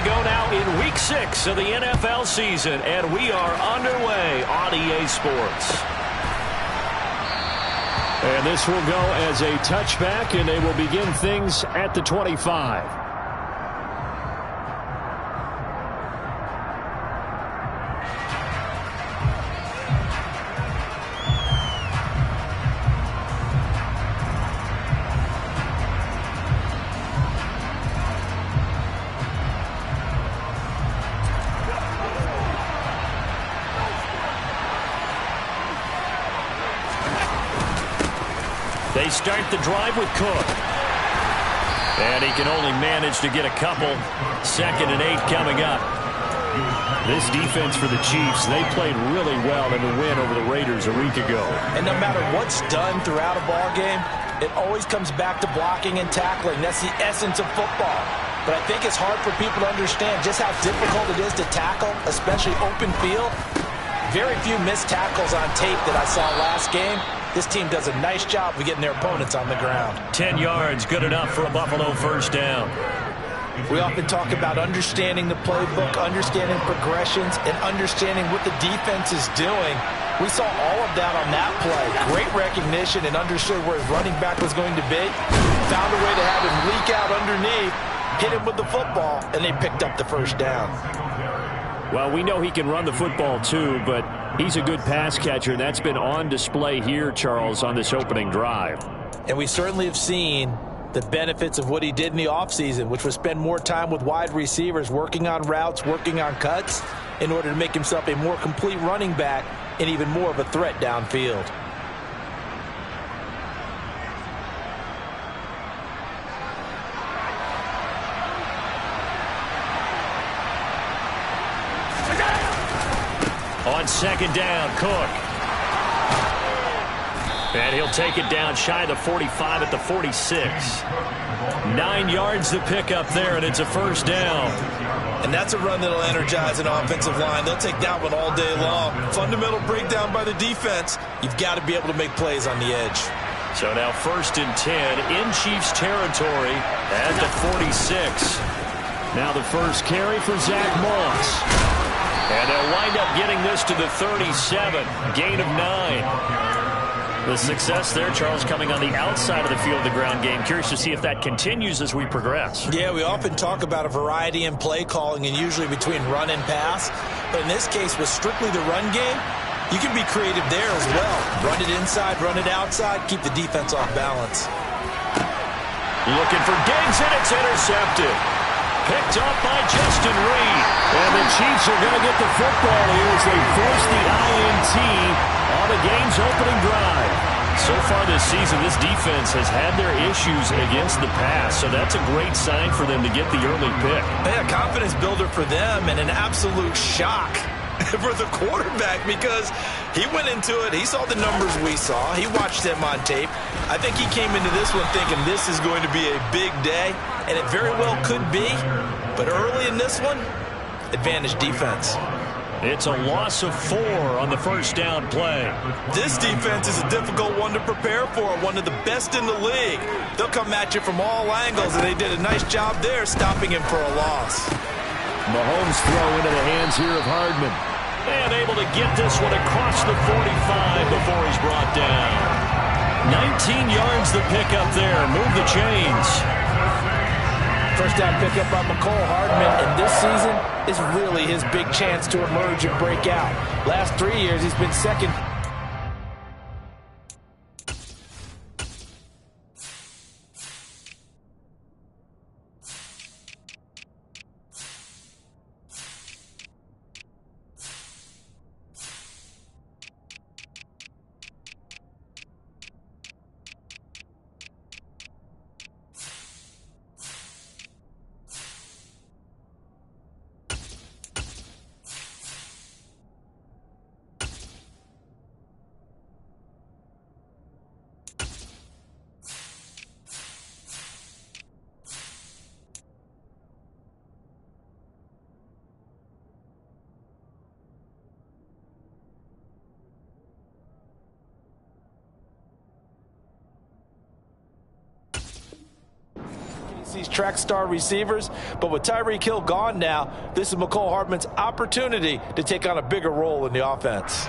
go now in Week 6 of the NFL season, and we are underway on EA Sports. And this will go as a touchback, and they will begin things at the 25. They start the drive with Cook. And he can only manage to get a couple. 2nd and 8 coming up. This defense for the Chiefs, they played really well in the win over the Raiders a week ago. And no matter what's done throughout a ball game, it always comes back to blocking and tackling. That's the essence of football. But I think it's hard for people to understand just how difficult it is to tackle, especially open field. Very few missed tackles on tape that I saw last game. This team does a nice job of getting their opponents on the ground. 10 yards, good enough for a Buffalo first down. We often talk about understanding the playbook, understanding progressions, and understanding what the defense is doing. We saw all of that on that play. Great recognition and understood where his running back was going to be. Found a way to have him leak out underneath, hit him with the football, and they picked up the first down. Well, we know he can run the football too, but he's a good pass catcher. That's been on display here, Charles, on this opening drive. And we certainly have seen the benefits of what he did in the offseason, which was spend more time with wide receivers, working on routes, working on cuts, in order to make himself a more complete running back and even more of a threat downfield. On 2nd down, Cook. And he'll take it down shy of the 45 at the 46. 9 yards to pick up there, and it's a first down. And that's a run that'll energize an offensive line. They'll take that one all day long. Fundamental breakdown by the defense. You've got to be able to make plays on the edge. So now 1st and 10 in Chiefs territory at the 46. Now the first carry for Zach Moss. And they'll wind up getting this to the 37. Gain of 9. The success there, Charles, coming on the outside of the field of the ground game. Curious to see if that continues as we progress. Yeah, we often talk about a variety in play calling and usually between run and pass. But in this case, with strictly the run game, you can be creative there as well. Run it inside, run it outside, keep the defense off balance. Looking for Diggs, and it's intercepted. Picked up by Justin Reed. And the Chiefs are going to get the football here as they force the INT on the game's opening drive. So far this season, this defense has had their issues against the pass, so that's a great sign for them to get the early pick. Yeah, confidence builder for them and an absolute shock for the quarterback because he went into it. He saw the numbers we saw. He watched them on tape. I think he came into this one thinking this is going to be a big day, and it very well could be. But early in this one, advantage defense. It's a loss of 4 on the first down play. This defense is a difficult one to prepare for, one of the best in the league. They'll come at you from all angles, and they did a nice job there stopping him for a loss. Mahomes throw into the hands here of Hardman. And able to get this one across the 45 before he's brought down. 19 yards to pick up there. Move the chains. First down pickup by Mecole Hardman, and this season is really his big chance to emerge and break out. Last 3 years, he's been second. these track star receivers. But with Tyreek Hill gone now, this is McCole Hardman's opportunity to take on a bigger role in the offense.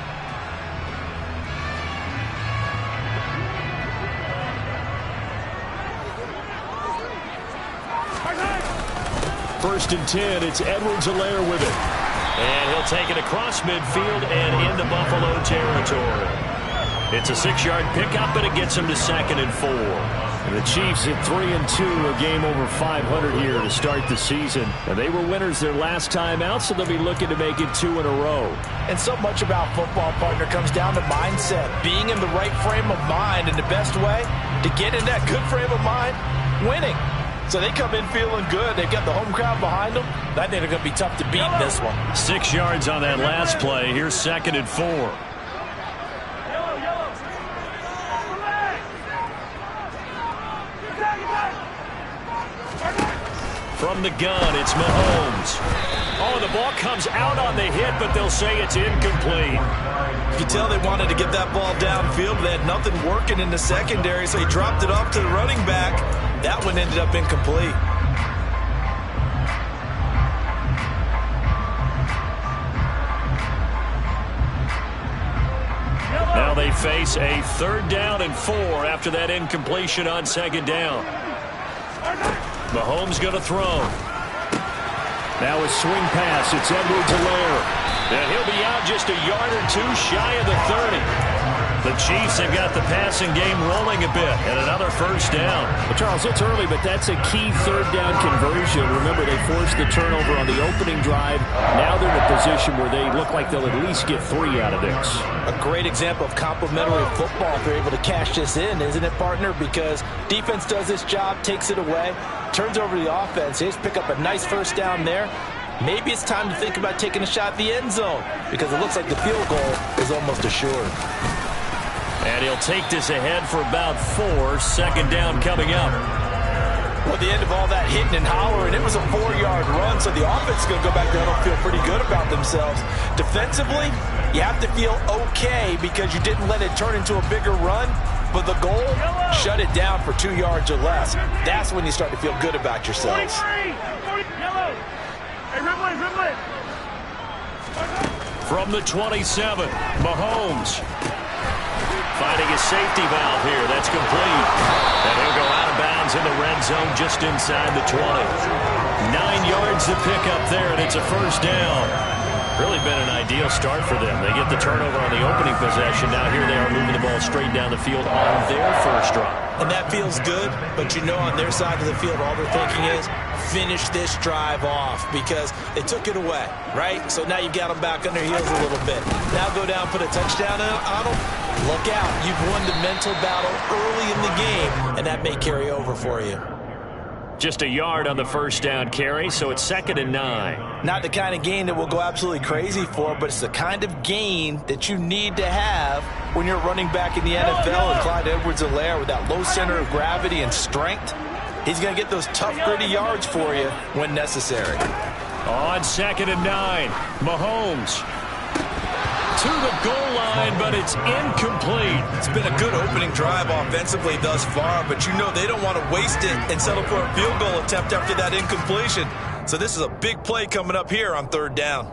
First and 10, it's Edwards-Helaire with it. And he'll take it across midfield and into Buffalo territory. It's a 6-yard pickup, and it gets him to 2nd and 4. And the Chiefs at 3-2, a game over 500 here to start the season. And they were winners their last time out, so they'll be looking to make it 2 in a row. And so much about football, partner, comes down to mindset. Being in the right frame of mind, and the best way to get in that good frame of mind, winning. So they come in feeling good. They've got the home crowd behind them. I think they're going to be tough to beat in this one. 6 yards on that last play. Here's 2nd and 4. From the gun, it's Mahomes. Oh, the ball comes out on the hit, but they'll say it's incomplete. You can tell they wanted to get that ball downfield, but they had nothing working in the secondary, so he dropped it off to the running back. That one ended up incomplete. Now they face a 3rd down and 4 after that incompletion on 2nd down. Mahomes going to throw. Now a swing pass. It's Edwards-Helaire. And he'll be out just a yard or 2 shy of the 30. The Chiefs have got the passing game rolling a bit, and another 1st down. Well, Charles, it's early, but that's a key 3rd down conversion. Remember, they forced the turnover on the opening drive. Now they're in a position where they look like they'll at least get 3 out of this. A great example of complementary football if they're able to cash this in, isn't it, partner? Because defense does this job, takes it away, turns over the offense. They just pick up a nice 1st down there. Maybe it's time to think about taking a shot at the end zone because it looks like the field goal is almost assured. And he'll take this ahead for about 4. 2nd down coming up. Well, at the end of all that hitting and hollering, it was a 4-yard run, so the offense is going to go back there and feel pretty good about themselves. Defensively, you have to feel okay because you didn't let it turn into a bigger run, but the goal, shut it down for 2 yards or less. That's when you start to feel good about yourselves. From the 27, Mahomes. Finding a safety valve here. That's complete. And he'll go out of bounds in the red zone just inside the 20. 9 yards to pick up there, and it's a 1st down. Really been an ideal start for them. They get the turnover on the opening possession. Now here they are moving the ball straight down the field on their 1st drive. And that feels good, but you know on their side of the field all they're thinking is finish this drive off because they took it away, right? So now you've got them back on their heels a little bit. Now go down, put a touchdown on them. Look out. You've won the mental battle early in the game, and that may carry over for you. Just a yard on the 1st down carry, so it's 2nd and 9. Not the kind of gain that we'll go absolutely crazy for, but it's the kind of gain that you need to have when you're running back in the NFL. And Clyde Edwards-Helaire with that low center of gravity and strength, he's going to get those tough, gritty yards for you when necessary. On 2nd and 9, Mahomes to the goal line, but it's incomplete. It's been a good opening drive offensively thus far, but you know they don't want to waste it and settle for a field goal attempt after that incompletion. So this is a big play coming up here on 3rd down.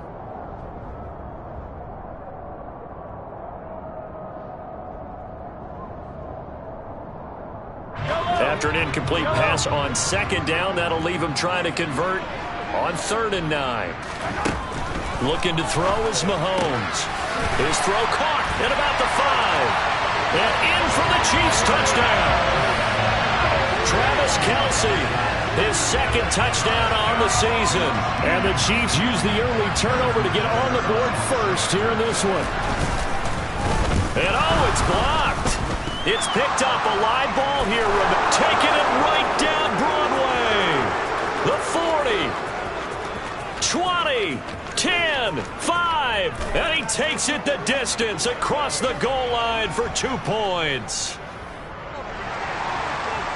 After an incomplete pass on 2nd down, that'll leave him trying to convert on 3rd and 9. Looking to throw is Mahomes. His throw caught at about the 5. And in for the Chiefs touchdown. Travis Kelce, his 2nd touchdown on the season. And the Chiefs use the early turnover to get on the board first here in this one. And oh, it's blocked. It's picked up, a live ball here. Taking it right down Broadway. The 40, 20, 10, 5, and he takes it the distance across the goal line for 2 points.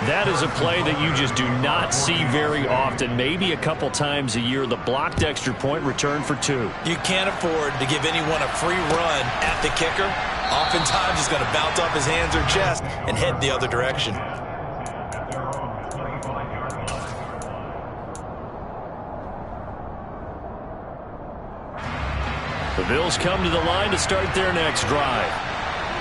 That is a play that you just do not see very often. Maybe a couple times a year, the blocked extra point return for 2. You can't afford to give anyone a free run at the kicker. Oftentimes, he's going to bounce off his hands or chest and head the other direction. The Bills come to the line to start their next drive.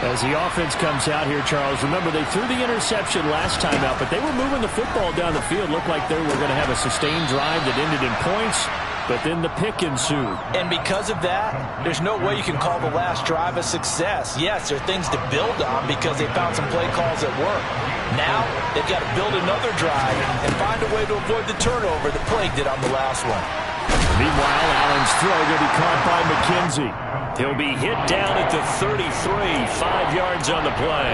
As the offense comes out here, Charles, remember they threw the interception last time out, but they were moving the football down the field. Looked like they were going to have a sustained drive that ended in points, but then the pick ensued. And because of that, there's no way you can call the last drive a success. Yes, there are things to build on because they found some play calls that work. Now, they've got to build another drive and find a way to avoid the turnover the play did on the last one. Meanwhile, Allen's throw going to be caught by McKenzie. He'll be hit down at the 33, 5 yards on the play.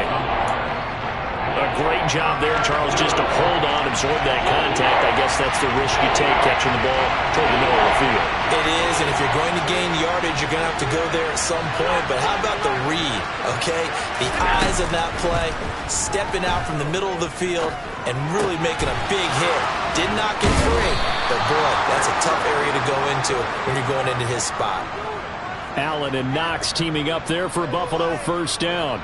A great job there, Charles, just to hold on, absorb that contact. I guess that's the risk you take catching the ball toward the middle of the field. It is, and if you're going to gain yardage, you're going to have to go there at some point. But how about the read, okay? The eyes of that play, stepping out from the middle of the field and really making a big hit. Did not get free, but boy, that's a tough area to go into when you're going into his spot. Allen and Knox teaming up there for Buffalo first down.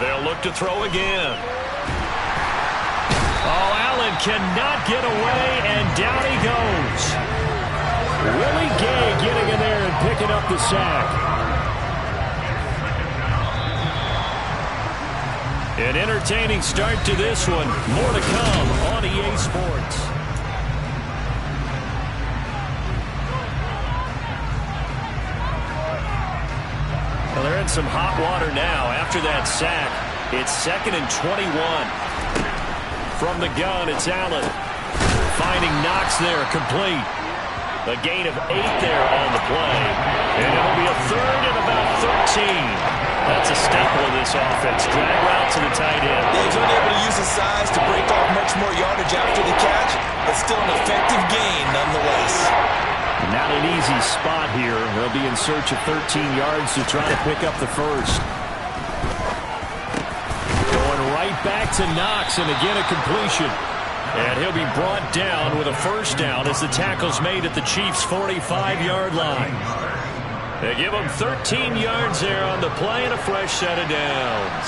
They'll look to throw again. Oh, Allen cannot get away, and down he goes. Willie Gay getting in there and picking up the sack. An entertaining start to this one. More to come on EA Sports. Well, they're in some hot water now after that sack. It's 2nd and 21. From the gun, it's Allen. Finding Knox there, complete. A gain of 8 there on the play. And it'll be a 3rd and about 13. That's a staple of this offense. Drag route to the tight end. He's unable to use his size to break off much more yardage after the catch, but still an effective gain nonetheless. Not an easy spot here. They'll be in search of 13 yards to try to pick up the first. Going right back to Knox, and again a completion. And he'll be brought down with a first down as the tackle's made at the Chiefs' 45-yard line. They give him 13 yards there on the play and a fresh set of downs.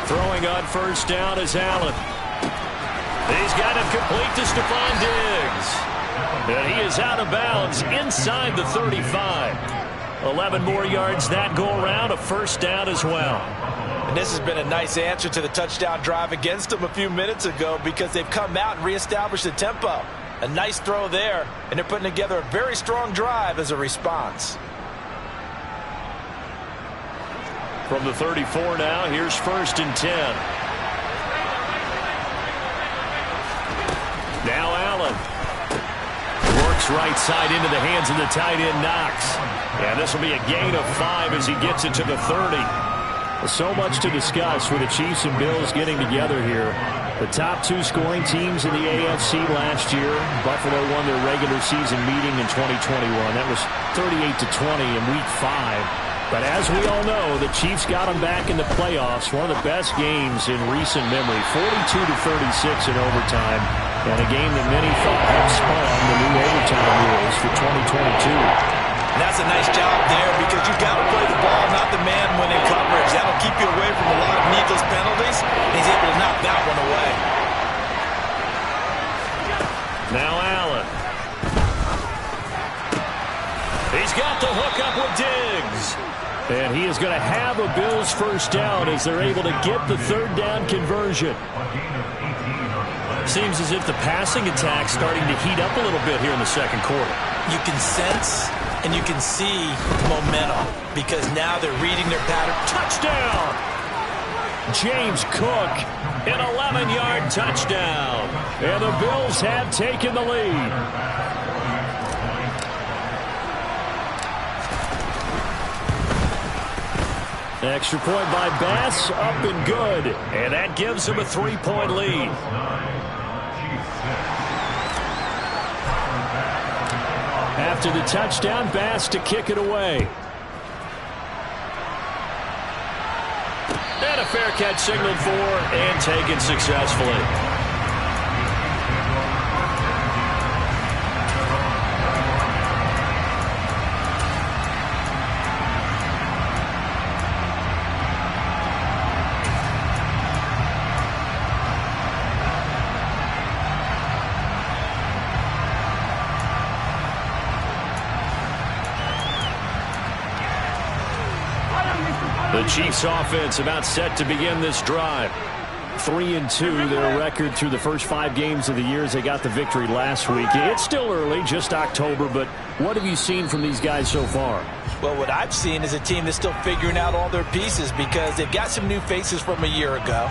Throwing on first down is Allen. He's got it complete to Stephon Diggs. And he is out of bounds inside the 35. 11 more yards that go around, a first down as well. And this has been a nice answer to the touchdown drive against them a few minutes ago because they've come out and reestablished the tempo. A nice throw there, and they're putting together a very strong drive as a response. From the 34 now, here's 1st and 10. Now Allen. Works right side into the hands of the tight end Knox. And this will be a gain of 5 as he gets it to the 30. So much to discuss with the Chiefs and Bills getting together here. The top 2 scoring teams in the AFC last year. Buffalo won their regular season meeting in 2021. That was 38-20 in Week 5. But as we all know, the Chiefs got them back in the playoffs. One of the best games in recent memory. 42-36 in overtime. And a game that many thought had spun the new overtime rules for 2022. And that's a nice job there because you've got to play the ball, not the man when in coverage. That'll keep you away from a lot of needless penalties. He's able to knock that one away. Now Allen. He's got the hook up with Diggs. And he is going to have a Bills first down as they're able to get the 3rd down conversion. Seems as if the passing attack's starting to heat up a little bit here in the second quarter. You can sense and you can see momentum because now they're reading their pattern. Touchdown! James Cook, an 11-yard touchdown. And the Bills have taken the lead. Extra point by Bass, up and good. And that gives them a 3-point lead. After the touchdown, Bass to kick it away. And a fair catch signaled for and taken successfully. Chiefs offense about set to begin this drive. 3-2, their record through the first 5 games of the year as they got the victory last week. It's still early, just October, but what have you seen from these guys so far? Well, what I've seen is a team that's still figuring out all their pieces because they've got some new faces from a year ago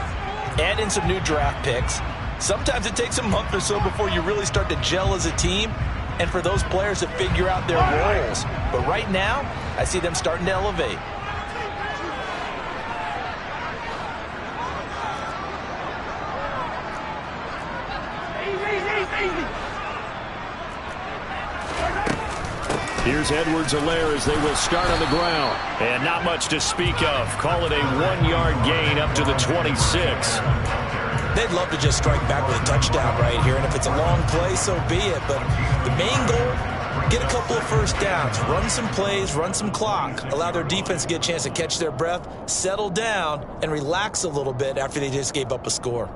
and in some new draft picks. Sometimes it takes a month or so before you really start to gel as a team and for those players to figure out their roles. But right now, I see them starting to elevate. Here's Edwards-Helaire as they will start on the ground. And not much to speak of. Call it a 1-yard gain up to the 26. They'd love to just strike back with a touchdown right here. And if it's a long play, so be it. But the main goal, get a couple of first downs. Run some plays, run some clock. Allow their defense to get a chance to catch their breath, settle down, and relax a little bit after they just gave up a score.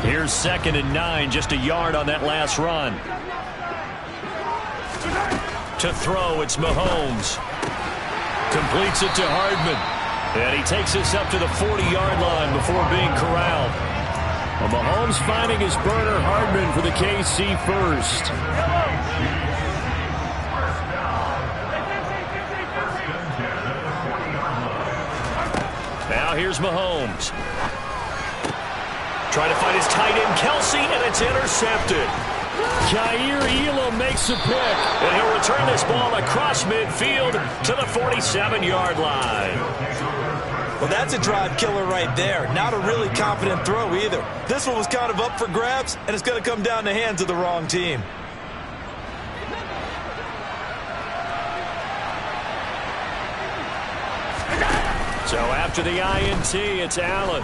Here's 2nd and 9, just a yard on that last run. To throw, it's Mahomes. Completes it to Hardman. And he takes us up to the 40-yard line before being corralled. Well, Mahomes finding his burner, Hardman for the KC first. Now here's Mahomes. Trying to find his tight end, Kelsey, and it's intercepted. Jair Elam makes a pick. And he'll return this ball across midfield to the 47-yard line. Well, that's a drive killer right there. Not a really confident throw either. This one was kind of up for grabs, and it's going to come down the hands of the wrong team. So after the INT, it's Allen.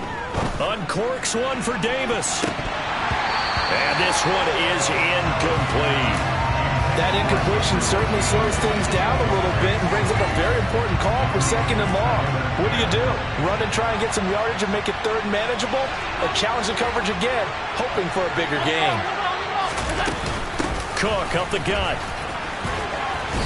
Uncorks one for Davis. And this one is incomplete. That incompletion certainly slows things down a little bit and brings up a very important call for 2nd and long. What do? Run and try and get some yardage and make it 3rd and manageable? Or challenge the coverage again, hoping for a bigger gain? Cook up the gut.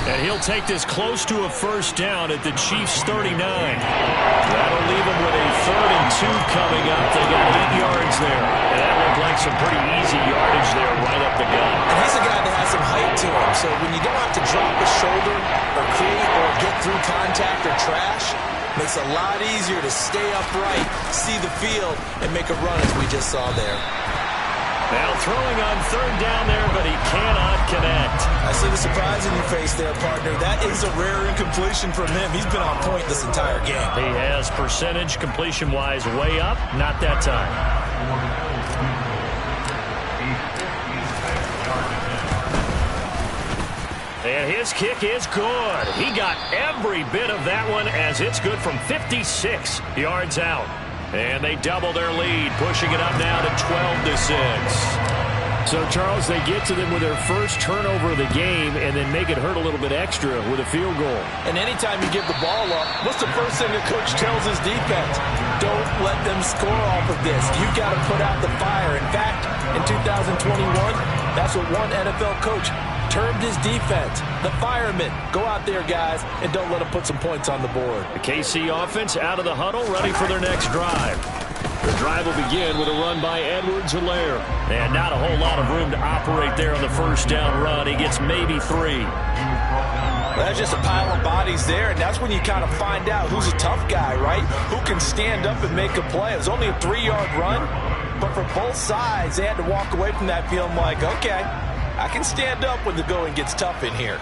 And he'll take this close to a first down at the Chiefs' 39. That'll leave them with a 3rd and 2 coming up. They got 8 yards there. And that looked like some pretty easy yardage there right up the gut. And he's a guy that has some height to him. So when you don't have to drop a shoulder or create or get through contact or trash, makes it a lot easier to stay upright, see the field, and make a run as we just saw there. Now throwing on 3rd down there, but he cannot connect. I see the surprise in your face there, partner. That is a rare incompletion from him. He's been on point this entire game. He has percentage completion-wise way up. Not that time. And his kick is good. He got every bit of that one as it's good from 56 yards out. And they double their lead, pushing it up now to 12-6. So, Charles, they get to them with their first turnover of the game and then make it hurt a little bit extra with a field goal. And anytime you give the ball up, what's the first thing a coach tells his defense? Don't let them score off of this. You've got to put out the fire. In fact, in 2021, that's what one NFL coach termed his defense, the firemen. Go out there, guys, and don't let them put some points on the board. The KC offense out of the huddle, ready for their next drive. The drive will begin with a run by Edwards-Helaire. And not a whole lot of room to operate there on the first down run. He gets maybe 3. Well, that's just a pile of bodies there, and that's when you kind of find out who's a tough guy, right? Who can stand up and make a play. It was only a 3-yard run, but for both sides, they had to walk away from that feeling like, okay, I can stand up when the going gets tough in here.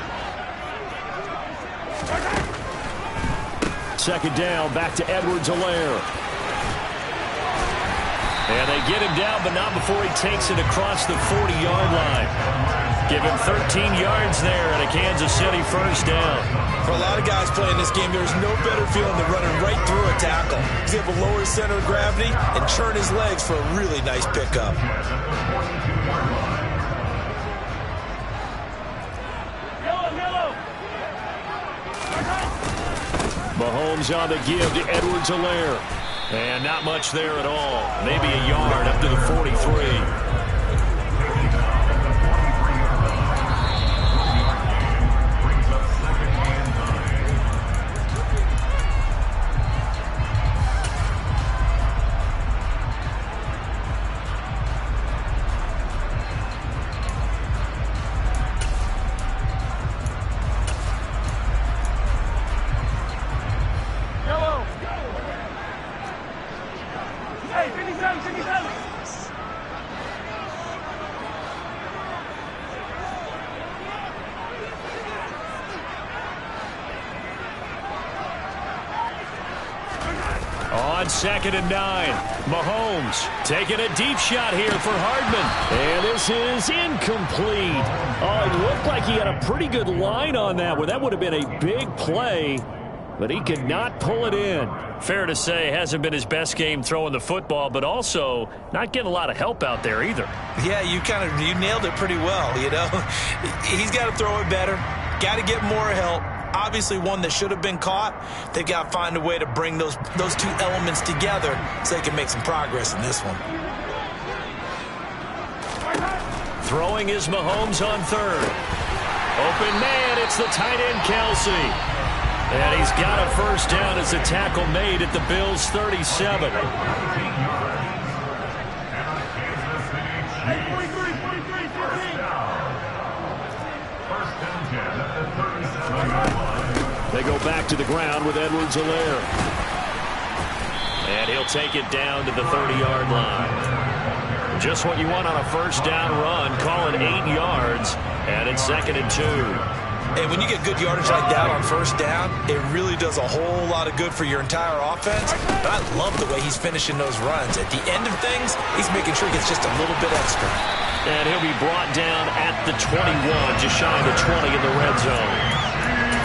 2nd down, back to Edwards-Helaire. And they get him down, but not before he takes it across the 40-yard line. Give him 13 yards there and a Kansas City first down. For a lot of guys playing this game, there's no better feeling than running right through a tackle. He's able to lower his center of gravity and churn his legs for a really nice pickup. Mahomes on the give to Edwards-Helaire. And not much there at all. Maybe a yard up to the 43. On 2nd and 9, Mahomes taking a deep shot here for Hardman. And this is incomplete. Oh, it looked like he had a pretty good line on that one. That would have been a big play, but he could not pull it in. Fair to say, hasn't been his best game throwing the football, but also not getting a lot of help out there either. Yeah, you nailed it pretty well, you know. He's got to throw it better, got to get more help. Obviously one that should have been caught. They've got to find a way to bring those two elements together so they can make some progress in this one. Throwing is Mahomes on 3rd. Open man, it's the tight end Kelsey. And he's got a first down as a tackle made at the Bills' 37. They go back to the ground with Edwards-Helaire. And he'll take it down to the 30-yard line. Just what you want on a first down run. Call it 8 yards. And it's 2nd and 2. And when you get good yardage like that on first down, it really does a whole lot of good for your entire offense. But I love the way he's finishing those runs. At the end of things, he's making sure he gets just a little bit extra. And he'll be brought down at the 21, just shy of the 20 in the red zone.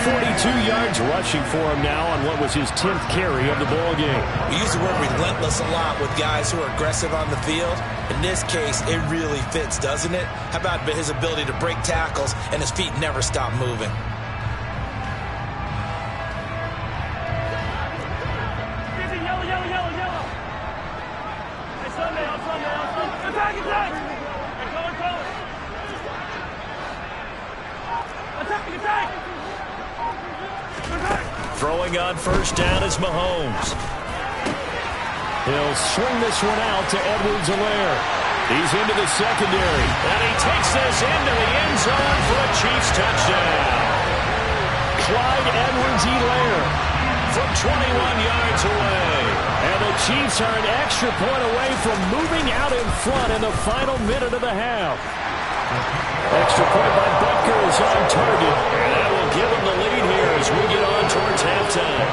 42 yards rushing for him now on what was his 10th carry of the ball game. We use the word relentless a lot with guys who are aggressive on the field. In this case, it really fits, doesn't it? How about his ability to break tackles and his feet never stop moving? Yellow, yellow, yellow, yellow. Hey, Sunday, on Sunday, on Sunday. Attack, attack! Hey, color, color. Attack, attack! Throwing on first down is Mahomes. He'll swing this one out to Edwards-Helaire. He's into the secondary. And he takes this into the end zone for a Chiefs touchdown. Clyde Edwards-Helaire from 21 yards away. And the Chiefs are an extra point away from moving out in front in the final minute of the half. Extra point by Butker is on target. And that will give him the lead here as we get on towards halftime.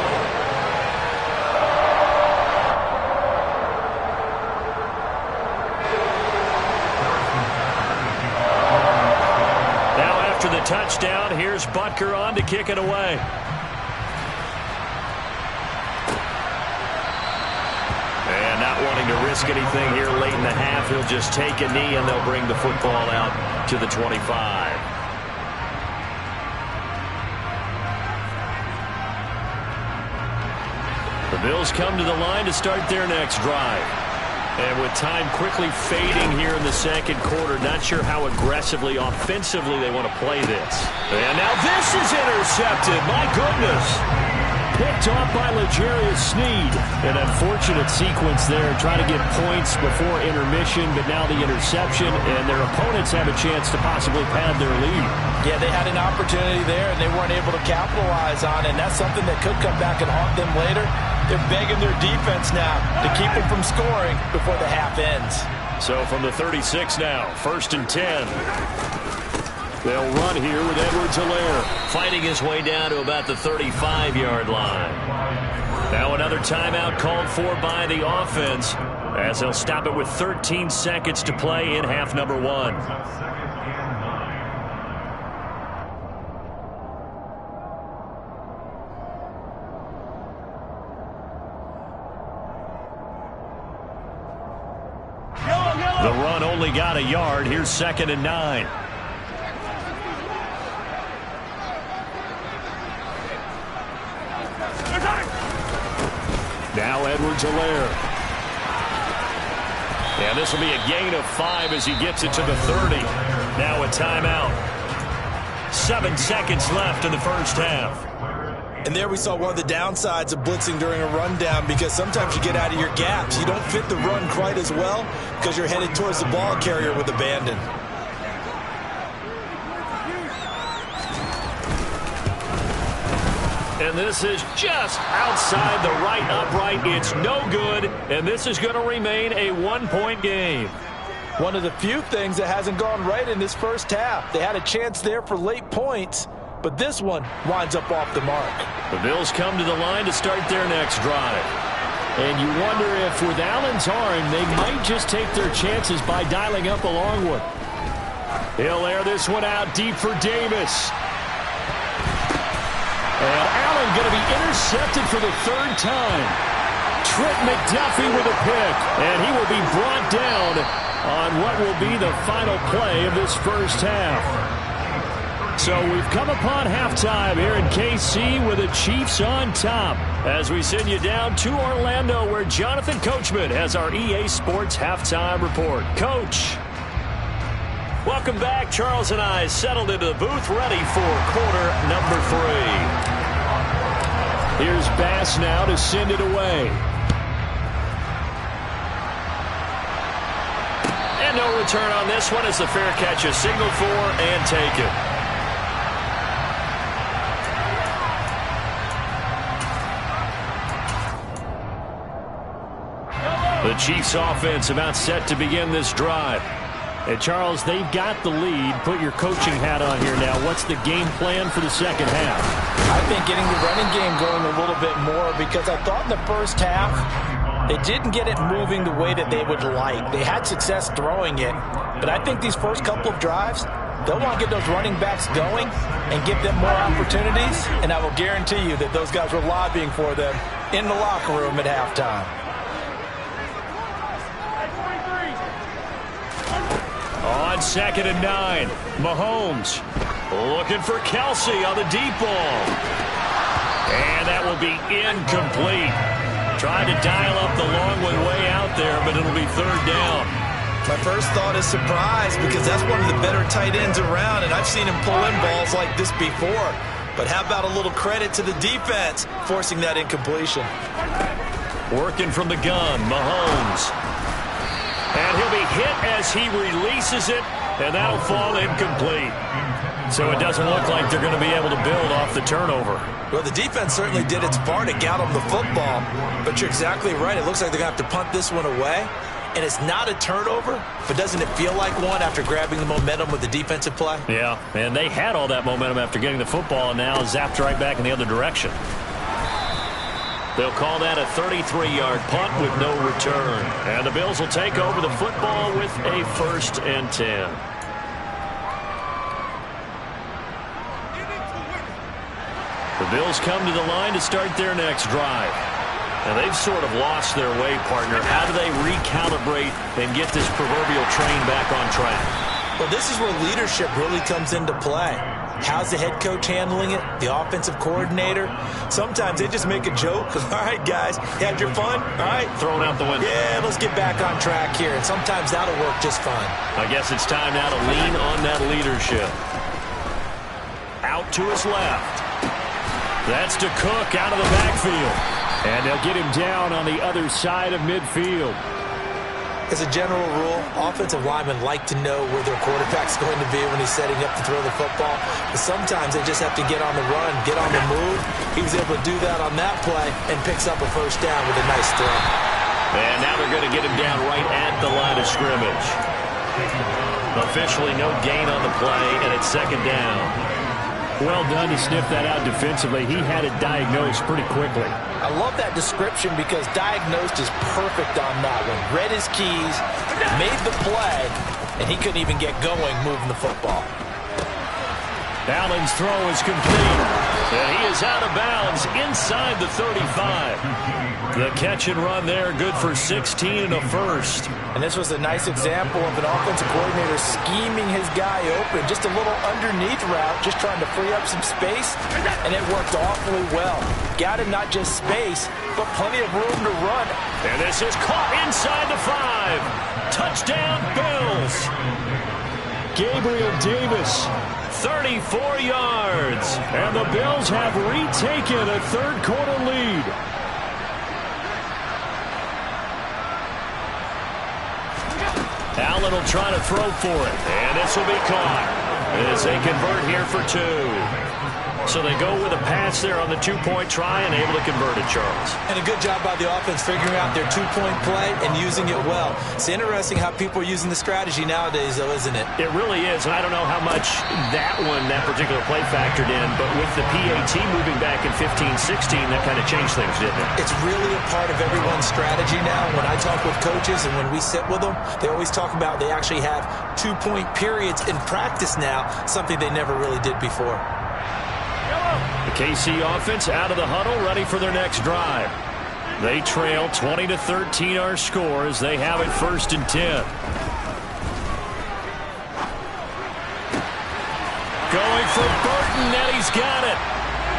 Now after the touchdown, here's Butker on to kick it away. And not wanting to risk anything here late in the half, he'll just take a knee and they'll bring the football out to the 25. The Bills come to the line to start their next drive. And with time quickly fading here in the second quarter, not sure how aggressively, offensively they want to play this. And now this is intercepted. My goodness. Picked off by L'Jarius Sneed. An unfortunate sequence there, trying to get points before intermission, but now the interception, and their opponents have a chance to possibly pad their lead. Yeah, they had an opportunity there, and they weren't able to capitalize on it, and that's something that could come back and haunt them later. They're begging their defense now to keep them from scoring before the half ends. So from the 36 now, 1st and 10. They'll run here with Edwards-Helaire, fighting his way down to about the 35-yard line. Now another timeout called for by the offense as they'll stop it with 13 seconds to play in half number 1. The run only got a yard. Here's 2nd and 9. Now Edwards-Helaire. And this will be a gain of 5 as he gets it to the 30. Now a timeout. 7 seconds left in the first half. And there we saw one of the downsides of blitzing during a rundown, because sometimes you get out of your gaps. You don't fit the run quite as well because you're headed towards the ball carrier with abandon. And this is just outside the right upright. It's no good, and this is going to remain a 1-point game. One of the few things that hasn't gone right in this first half. They had a chance there for late points, but this one winds up off the mark. The Bills come to the line to start their next drive. And you wonder if with Allen's arm, they might just take their chances by dialing up a long one. He'll air this one out deep for Davis. And Allen going to be intercepted for the third time. Trent McDuffie with a pick. And he will be brought down on what will be the final play of this first half. So we've come upon halftime here in KC with the Chiefs on top as we send you down to Orlando where Jonathan Coachman has our EA Sports halftime report. Coach. Welcome back. Charles and I settled into the booth ready for quarter number 3. Here's Bass now to send it away. And no return on this one as the fair catch is signaled for and taken. The Chiefs offense about set to begin this drive. And Charles, they've got the lead. Put your coaching hat on here now. What's the game plan for the second half? I think getting the running game going a little bit more because I thought in the first half they didn't get it moving the way that they would like. They had success throwing it, but I think these first couple of drives, they'll want to get those running backs going and give them more opportunities, and I will guarantee you that those guys were lobbying for them in the locker room at halftime. On 2nd and 9, Mahomes looking for Kelsey on the deep ball. And that will be incomplete. Tried to dial up the long one way out there, but it'll be third down. My first thought is surprise because that's one of the better tight ends around, and I've seen him pull in balls like this before. But how about a little credit to the defense forcing that incompletion? Working from the gun, Mahomes. And he'll be hit as he releases it, and that'll fall incomplete. So it doesn't look like they're going to be able to build off the turnover. Well, the defense certainly did its part to get them the football, but you're exactly right. It looks like they're going to have to punt this one away, and it's not a turnover, but doesn't it feel like one after grabbing the momentum with the defensive play? Yeah, and they had all that momentum after getting the football, and now zapped right back in the other direction. They'll call that a 33-yard punt with no return. And the Bills will take over the football with a 1st and 10. The Bills come to the line to start their next drive. And they've sort of lost their way, partner. How do they recalibrate and get this proverbial train back on track? Well, this is where leadership really comes into play. How's the head coach handling it? The offensive coordinator? Sometimes they just make a joke. All right, guys, you had your fun? All right. Thrown out the window. Yeah, let's get back on track here. And sometimes that'll work just fine. I guess it's time now to lean on that leadership. Out to his left. That's to Cook out of the backfield. And they'll get him down on the other side of midfield. As a general rule, offensive linemen like to know where their quarterback's going to be when he's setting up to throw the football. But sometimes they just have to get on the run, get on the move. He was able to do that on that play and picks up a first down with a nice throw. And now they're going to get him down right at the line of scrimmage. Officially no gain on the play, and it's 2nd down. Well done to sniff that out defensively. He had it diagnosed pretty quickly. I love that description because diagnosed is perfect on that one. Read his keys, made the play, and he couldn't even get going moving the football. Allen's throw is complete. And he is out of bounds inside the 35. The catch and run there, good for 16 and a first. And this was a nice example of an offensive coordinator scheming his guy open. Just a little underneath route, just trying to free up some space, and it worked awfully well. Got him not just space, but plenty of room to run. And this is caught inside the 5. Touchdown, Bills. Gabriel Davis. 34 yards. And the Bills have retaken a third-quarter lead. Allen will try to throw for it. And this will be caught as they convert here for 2. So they go with a pass there on the two-point try and able to convert it, Charles. And a good job by the offense figuring out their two-point play and using it well. It's interesting how people are using the strategy nowadays, though, isn't it? It really is, and I don't know how much that particular play factored in, but with the PAT moving back in 15-16, that kind of changed things, didn't it? It's really a part of everyone's strategy now. When I talk with coaches and when we sit with them, they always talk about they actually have two-point periods in practice now, something they never really did before. The KC offense out of the huddle, ready for their next drive. They trail 20-13 our score as they have it 1st and 10. Going for Burton, and he's got it.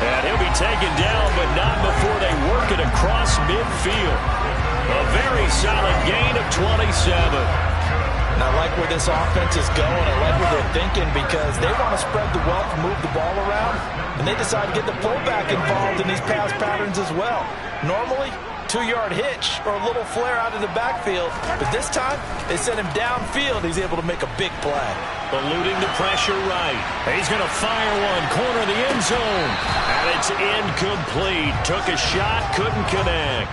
And he'll be taken down, but not before they work it across midfield. A very solid gain of 27. And I like where this offense is going. I like what they're thinking because they want to spread the wealth, move the ball around, and they decide to get the fullback involved in these pass patterns as well. Normally, 2-yard hitch or a little flare out of the backfield, but this time they send him downfield. He's able to make a big play. Eluding the pressure right. He's going to fire one, corner of the end zone, and it's incomplete. Took a shot, couldn't connect.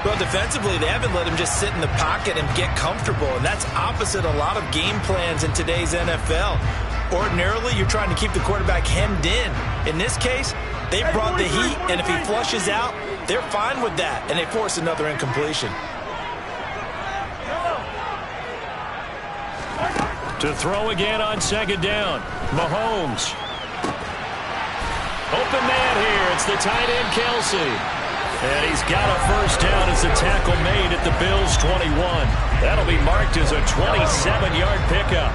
Well, defensively, they haven't let him just sit in the pocket and get comfortable, and that's opposite a lot of game plans in today's NFL. Ordinarily, you're trying to keep the quarterback hemmed in. In this case, they brought the heat, and if he flushes out, they're fine with that, and they force another incompletion. To throw again on 2nd down, Mahomes. Open man here. It's the tight end, Kelsey. And he's got a 1st down as the tackle made at the Bills' 21. That'll be marked as a 27-yard pickup.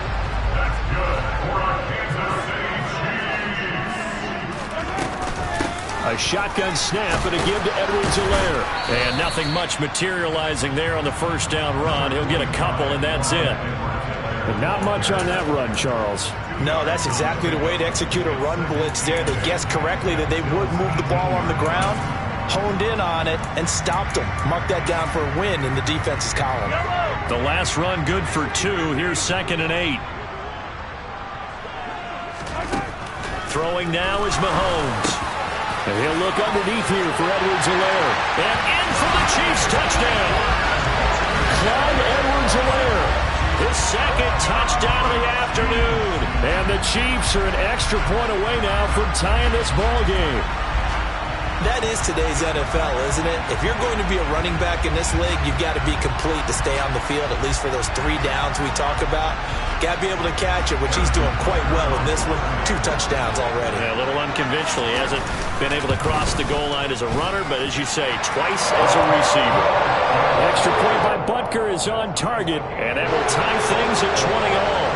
A shotgun snap and a give to Edwards-Helaire. And nothing much materializing there on the 1st down run. He'll get a couple, and that's it. But not much on that run, Charles. No, that's exactly the way to execute a run blitz there. They guessed correctly that they would move the ball on the ground, honed in on it, and stopped them. Mark that down for a win in the defense's column. The last run good for 2. Here's 2nd and 8. Throwing now is Mahomes. And he'll look underneath here for Edwards-Helaire. And in for the Chiefs touchdown. Clyde Edwards-Helaire. His 2nd touchdown of the afternoon. And the Chiefs are an extra point away now from tying this ball game. That is today's NFL, isn't it? If you're going to be a running back in this league, you've got to be complete to stay on the field, at least for those 3 downs we talk about. Got to be able to catch it, which he's doing quite well in this one. 2 touchdowns already. Yeah, a little unconventional. He hasn't been able to cross the goal line as a runner, but as you say, twice as a receiver. The extra point by Butker is on target, and that will tie things at 20 all.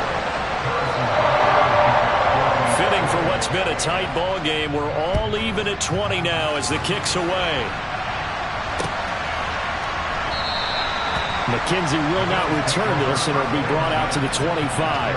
Fitting for what's been a tight ball game. We're all even at 20 now as the kick's away. McKenzie will not return this, and it'll be brought out to the 25.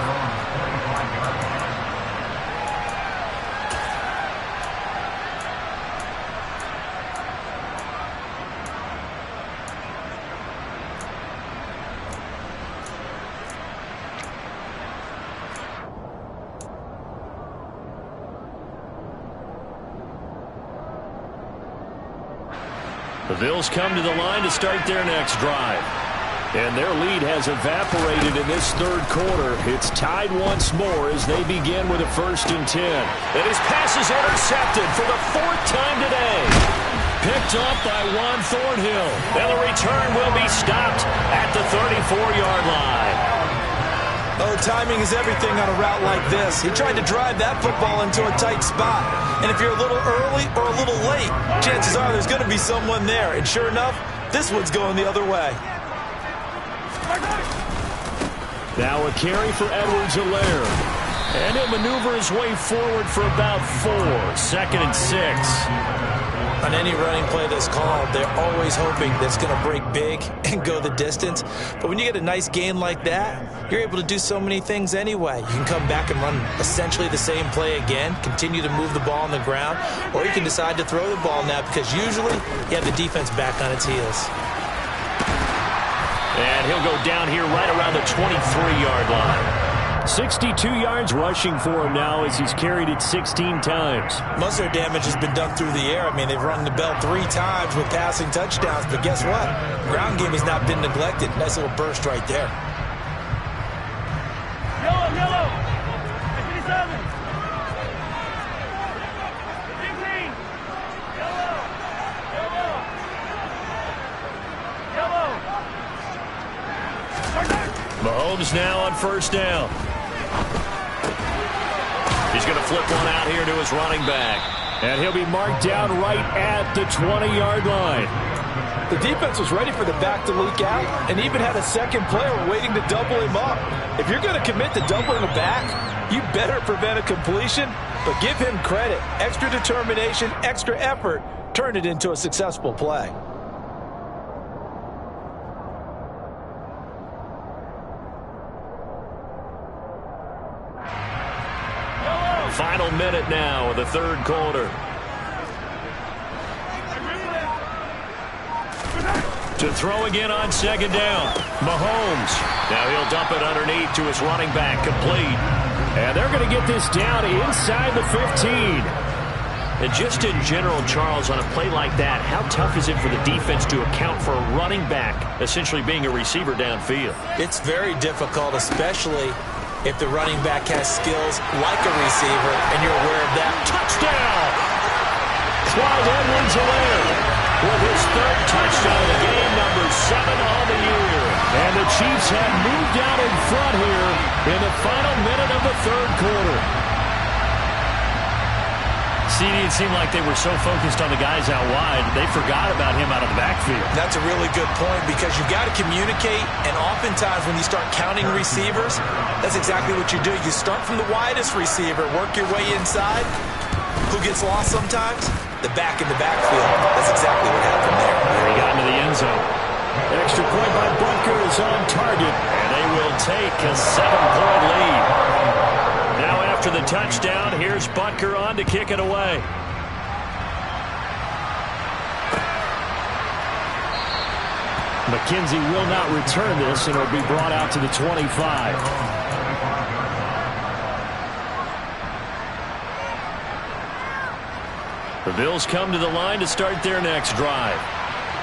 The Bills come to the line to start their next drive. And their lead has evaporated in this 3rd quarter. It's tied once more as they begin with a 1st and 10. And his pass is intercepted for the 4th time today. Picked up by Juan Thornhill. And the return will be stopped at the 34-yard line. Oh, timing is everything on a route like this. He tried to drive that football into a tight spot. And if you're a little early or a little late, chances are there's going to be someone there. And sure enough, this one's going the other way. Now a carry for Edwards-Helaire. And he'll maneuver his way forward for about 4. 2nd and 6. On any running play that's called, they're always hoping that's going to break big and go the distance. But when you get a nice gain like that, you're able to do so many things anyway. You can come back and run essentially the same play again, continue to move the ball on the ground, or you can decide to throw the ball now because usually you have the defense back on its heels. And he'll go down here right around the 23-yard line. 62 yards rushing for him now as he's carried it 16 times. Most of their damage has been done through the air. I mean, they've rung the bell 3 times with passing touchdowns, but guess what? Ground game has not been neglected. Nice little burst right there. Yellow, yellow. 57. 15. Yellow. Yellow. Yellow. Mahomes now on first down. He's going to flip one out here to his running back. And he'll be marked down right at the 20-yard line. The defense was ready for the back to leak out and even had a second player waiting to double him up. If you're going to commit to doubling the back, you better prevent a completion, but give him credit. Extra determination, extra effort, turned it into a successful play. Final minute now of the third quarter. To throw again on second down. Mahomes. Now he'll dump it underneath to his running back. Complete. And they're going to get this down inside the 15. And just in general, Charles, on a play like that, how tough is it for the defense to account for a running back essentially being a receiver downfield? It's very difficult, especially if the running back has skills like a receiver and you're aware of that. Touchdown! Clyde Edwards-Helaire with his third touchdown of the game, number 7 on the year. And the Chiefs have moved out in front here in the final minute of the third quarter. CD, it seemed like they were so focused on the guys out wide, they forgot about him out of the backfield. That's a really good point because you've got to communicate, and oftentimes when you start counting receivers, that's exactly what you do. You start from the widest receiver, work your way inside. Who gets lost sometimes? The back in the backfield. That's exactly what happened there. He got into the end zone. Extra point by Butker is on target, and they will take a 7-point lead. Now after the touchdown, here's Butker on to kick it away. McKenzie will not return this, and it'll be brought out to the 25. The Bills come to the line to start their next drive.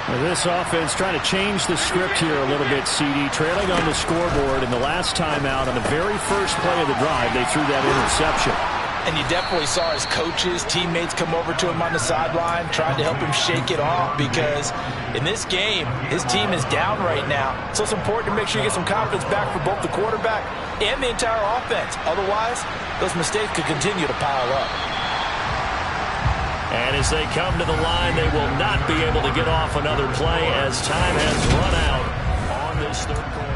Well, this offense trying to change the script here a little bit, CD. Trailing on the scoreboard, and the last time out on the very first play of the drive, they threw that interception. And you definitely saw his coaches, teammates come over to him on the sideline, trying to help him shake it off because in this game, his team is down right now. So it's important to make sure you get some confidence back for both the quarterback and the entire offense. Otherwise, those mistakes could continue to pile up. And as they come to the line, they will not be able to get off another play as time has run out on this third quarter.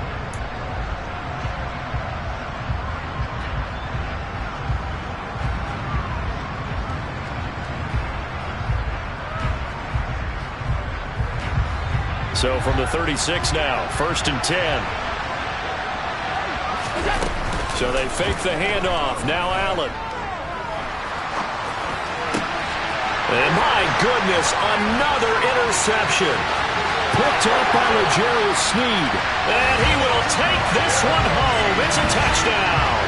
So from the 36 now, 1st and 10. So they fake the handoff. Now Allen. And my goodness, another interception. Picked up by L'Jarius Sneed. And he will take this one home. It's a touchdown.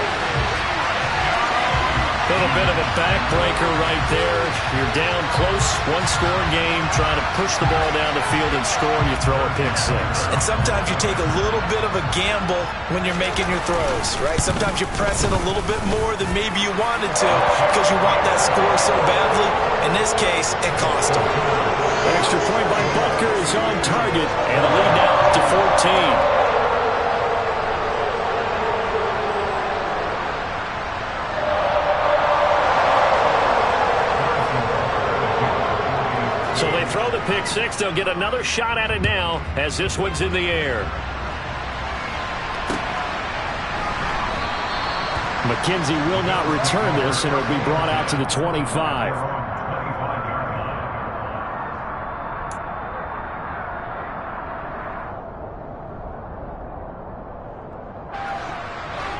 A little bit of a backbreaker right there. You're down close, one-score game, trying to push the ball down the field and score, and you throw a pick six. And sometimes you take a little bit of a gamble when you're making your throws, right? Sometimes you press it a little bit more than maybe you wanted to because you want that score so badly. In this case, it cost him. Extra point by Butker is on target, and the lead now up to 14. So they throw the pick six. They'll get another shot at it now as this one's in the air. McKenzie will not return this, and it'll be brought out to the 25.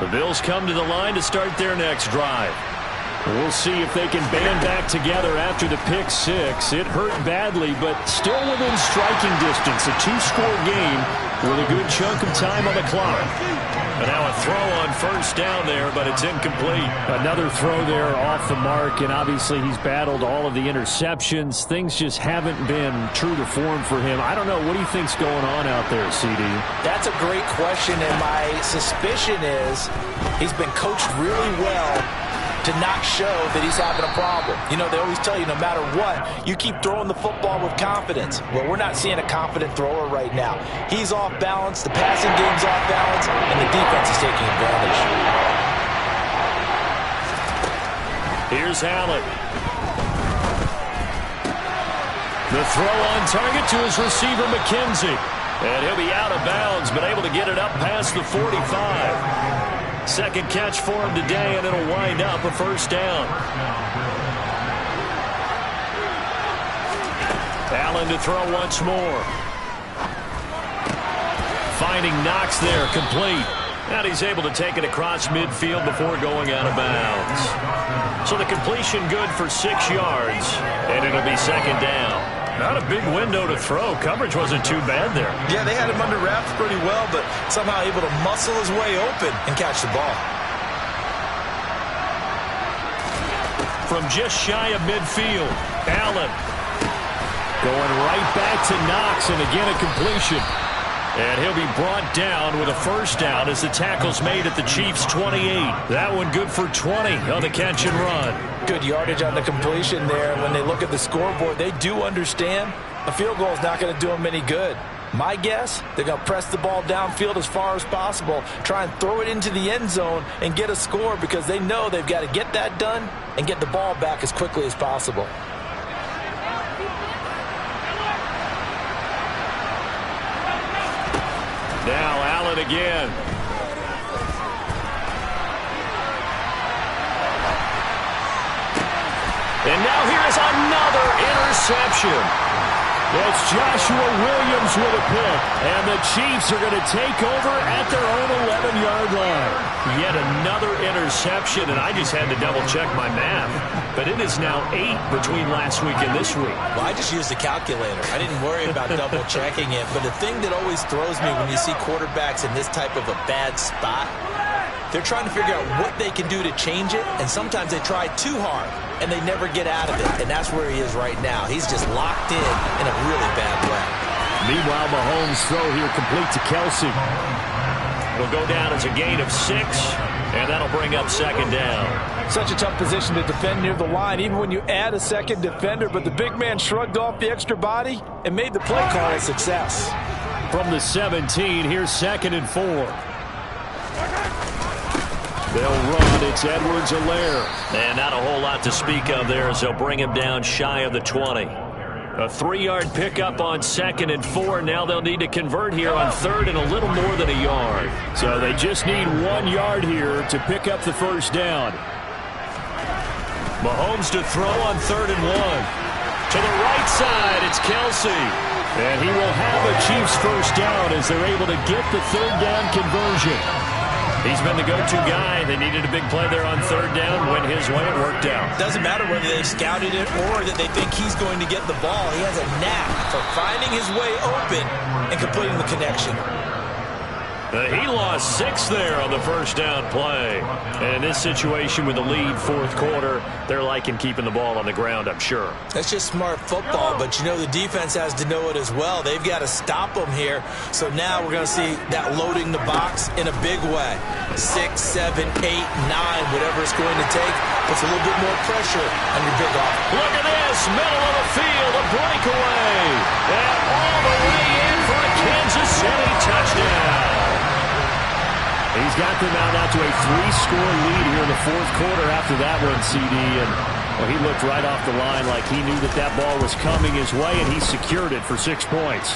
The Bills come to the line to start their next drive. We'll see if they can band back together after the pick six. It hurt badly, but still within striking distance. A two-score game with a good chunk of time on the clock. And now a throw on first down there, but it's incomplete. Another throw there off the mark, and obviously he's battled all of the interceptions. Things just haven't been true to form for him. I don't know. What do you think's going on out there, CD? That's a great question, and my suspicion is he's been coached really well to not show that he's having a problem. You know, they always tell you no matter what, you keep throwing the football with confidence. Well, we're not seeing a confident thrower right now. He's off balance, the passing game's off balance, and the defense is taking advantage. Here's Allen. The throw on target to his receiver, McKenzie. And he'll be out of bounds, but able to get it up past the 45. Second catch for him today, and it'll wind up a first down. Allen to throw once more. Finding Knox there, complete. And he's able to take it across midfield before going out of bounds. So the completion good for 6 yards, and it'll be second down. Not a big window to throw. Coverage wasn't too bad there. Yeah, they had him under wraps pretty well, but somehow able to muscle his way open and catch the ball. From just shy of midfield, Allen going right back to Knox, and again a completion. And he'll be brought down with a first down as the tackle's made at the Chiefs' 28. That one good for 20 on the catch and run. Good yardage on the completion there. When they look at the scoreboard, they do understand a field goal is not going to do them any good. My guess, they're going to press the ball downfield as far as possible, try and throw it into the end zone and get a score because they know they've got to get that done and get the ball back as quickly as possible. Now Allen again. And now here is another interception. It's Joshua Williams with a pick. And the Chiefs are going to take over at their own 11-yard line. Yet another interception, and I just had to double-check my math. But it is now 8 between last week and this week. Well, I just used the calculator. I didn't worry about double-checking it. But the thing that always throws me when you see quarterbacks in this type of a bad spot, they're trying to figure out what they can do to change it, and sometimes they try too hard, and they never get out of it. And that's where he is right now. He's just locked in a really bad way. Meanwhile, Mahomes' throw here complete to Kelsey. It'll go down as a gain of 6, and that'll bring up second down. Such a tough position to defend near the line, even when you add a second defender, but the big man shrugged off the extra body and made the play call a success. From the 17, here's 2nd and 4. They'll run. It's Edwards-Helaire. And not a whole lot to speak of there as they'll bring him down shy of the 20. A 3-yard pickup on 2nd and 4. Now they'll need to convert here on 3rd and a little more than a yard. So they just need 1 yard here to pick up the first down. Mahomes to throw on 3rd and 1. To the right side, it's Kelsey. And he will have a Chiefs first down as they're able to get the 3rd down conversion. He's been the go-to guy. They needed a big play there on 3rd down. Went his way. It worked out. Doesn't matter whether they scouted it or that they think he's going to get the ball. He has a knack for finding his way open and completing the connection. He lost 6 there on the first down play. And in this situation with the lead 4th quarter, they're liking keeping the ball on the ground, I'm sure. That's just smart football, but you know the defense has to know it as well. They've got to stop them here. So now we're going to see that loading the box in a big way. 6, 7, 8, 9, whatever it's going to take, puts a little bit more pressure on your big off. Look at this, middle of the field, a breakaway. And all the way in for a Kansas City touchdown. He's got them out to a 3-score lead here in the 4th quarter after that one, CD. And well, he looked right off the line like he knew that ball was coming his way, and he secured it for 6 points.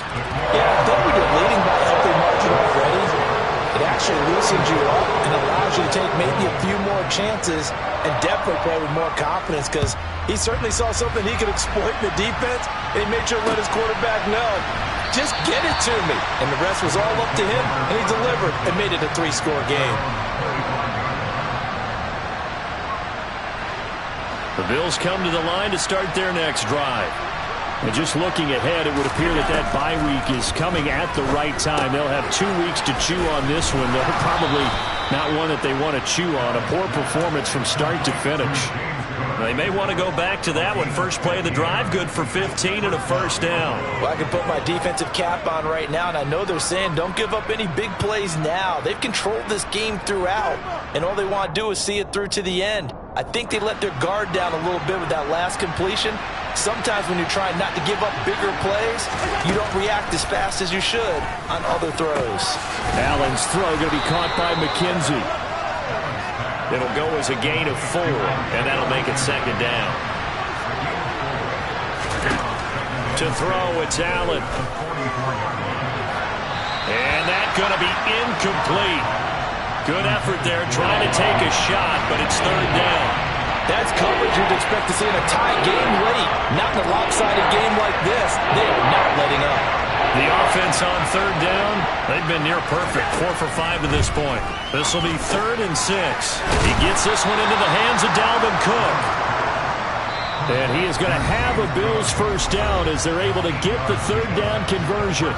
Yeah, I think when you're leading by a healthy margin already, it actually loosens you up and allows you to take maybe a few more chances and definitely play with more confidence because he certainly saw something he could exploit in the defense, and he made sure to let his quarterback know, just get it to me. And the rest was all up to him, and he delivered and made it a 3-score game. The Bills come to the line to start their next drive. And just looking ahead, it would appear that that bye week is coming at the right time. They'll have 2 weeks to chew on this one. They're probably not one that they want to chew on. A poor performance from start to finish. They may want to go back to that one. First play of the drive, good for 15 and a first down. Well, I can put my defensive cap on right now, and I know they're saying don't give up any big plays now. They've controlled this game throughout, and all they want to do is see it through to the end. I think they let their guard down a little bit with that last completion. Sometimes when you're trying not to give up bigger plays, you don't react as fast as you should on other throws. Allen's throw going to be caught by McKenzie. It'll go as a gain of 4, and that'll make it second down. To throw, it's Allen. And that's going to be incomplete. Good effort there, trying to take a shot, but it's third down. That's coverage you'd expect to see in a tie game late. Not in a lopsided game like this. They are not letting up. The offense on third down, they've been near perfect. 4 for 5 to this point. This will be 3rd and 6. He gets this one into the hands of Dalvin Cook. And he is going to have a Bills first down as they're able to get the third down conversion.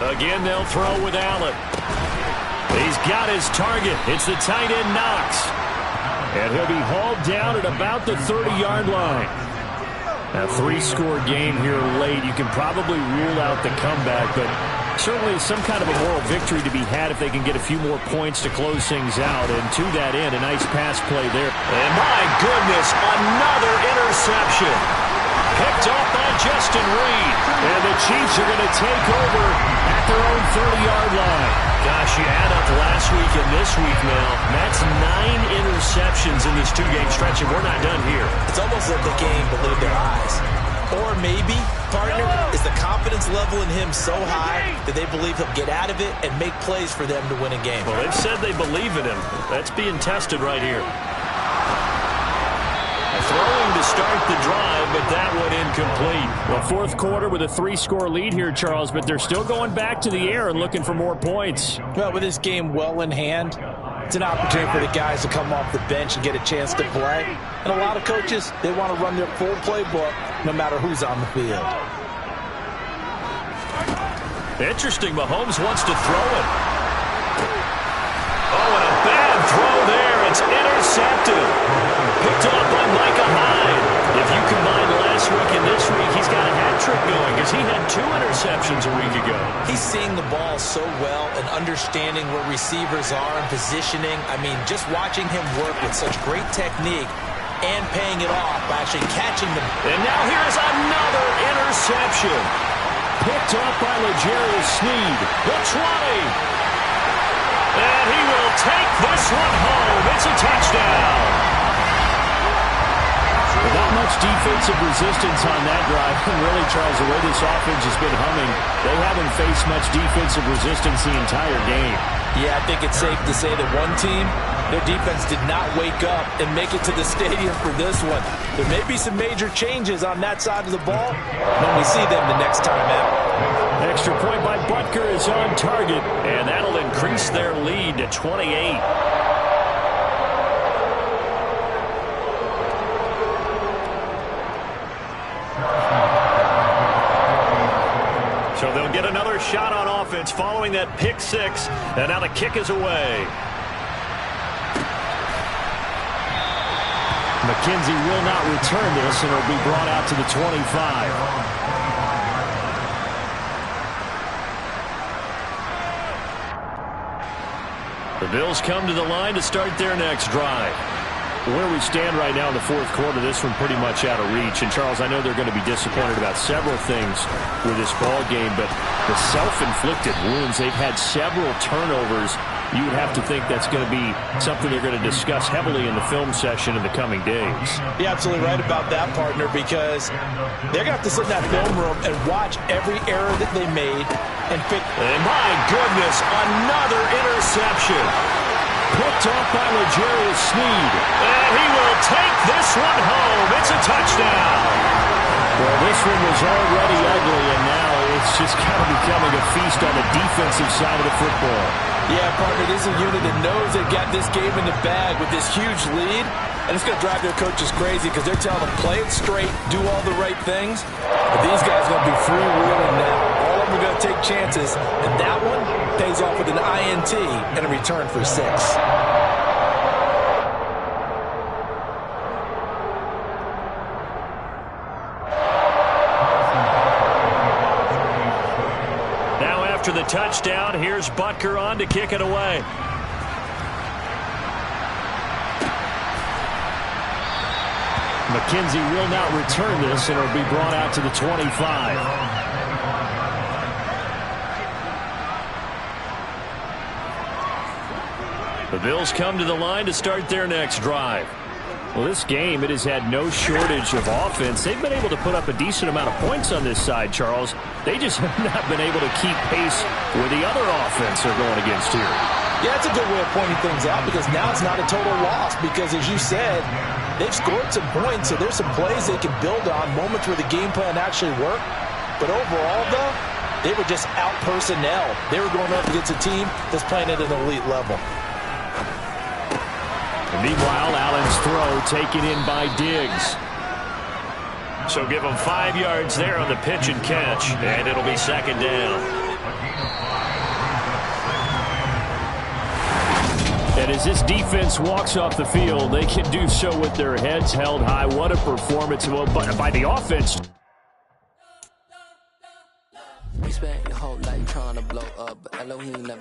Again, they'll throw with Allen. He's got his target. It's the tight end Knox. And he'll be hauled down at about the 30-yard line. A 3-score game here late. You can probably rule out the comeback, but certainly some kind of a moral victory to be had if they can get a few more points to close things out. And to that end, a nice pass play there. And my goodness, another interception. Picked off by Justin Reed. And the Chiefs are going to take over at their own 30-yard line. Gosh, you add up last week and this week now. That's 9 interceptions in this 2-game stretch, and we're not done here. It's almost like the game believed their eyes. Or maybe, partner, is the confidence level in him so high that they believe he'll get out of it and make plays for them to win a game. Well, they've said they believe in him. That's being tested right here. Throwing to start the drive, but that one incomplete. Well, fourth quarter with a 3-score lead here, Charles, but they're still going back to the air and looking for more points. Well, with this game well in hand, it's an opportunity for the guys to come off the bench and get a chance to play. And a lot of coaches, they want to run their full playbook no matter who's on the field. Interesting, Mahomes wants to throw it. Oh, and a bad throw there. It's intercepted. Picked off by Micah Hyde. If you combine last week and this week, he's got a hat trick going because he had 2 interceptions a week ago. He's seeing the ball so well and understanding where receivers are and positioning. I mean, just watching him work with such great technique and paying it off by actually catching them. And now here's another interception. Picked off by L'Jarius Sneed. The 20. And he will take this one home. It's a touchdown. Not much defensive resistance on that drive. And really, Charles, the way this offense has been humming, they haven't faced much defensive resistance the entire game. Yeah, I think it's safe to say that one team, their defense did not wake up and make it to the stadium for this one. There may be some major changes on that side of the ball when we see them the next time out. Extra point by Butker is on target. And that'll increase their lead to 28. So they'll get another shot on offense following that pick 6. And now the kick is away. McKenzie will not return this, and it'll be brought out to the 25. The Bills come to the line to start their next drive. Where we stand right now in the fourth quarter, this one pretty much out of reach. And, Charles, I know they're going to be disappointed about several things with this ball game, but the self-inflicted wounds, they've had several turnovers. You would have to think that's going to be something they're going to discuss heavily in the film session in the coming days. You're absolutely right about that, partner, because they're going to have to sit in that film room and watch every error that they made and fix. And my goodness, another interception. Picked off by L'Jarius Sneed. And he will take this one home. It's a touchdown. Well, this one was already ugly, and now it's just kind of becoming a feast on the defensive side of the football. Yeah, partner, this is a unit that knows they've got this game in the bag with this huge lead, and it's going to drive their coaches crazy because they're telling them, play it straight, do all the right things. But these guys are going to be freewheeling now. All of them are going to take chances, and that one pays off with an INT and a return for 6. After the touchdown, here's Butker on to kick it away. McKenzie will not return this, and it'll be brought out to the 25. The Bills come to the line to start their next drive. Well, this game, it has had no shortage of offense. They've been able to put up a decent amount of points on this side, Charles. They just have not been able to keep pace with the other offense they're going against here. Yeah, that's a good way of pointing things out because now it's not a total loss because, as you said, they've scored some points, so there's some plays they can build on, moments where the game plan actually worked. But overall, though, they were just out-personnel. They were going up against a team that's playing at an elite level. Meanwhile, Allen's throw taken in by Diggs. So give him 5 yards there on the pitch and catch, and it'll be second down. And as this defense walks off the field, they can do so with their heads held high. What a performance by the offense. We spent your whole life trying to blow up, but Elohim never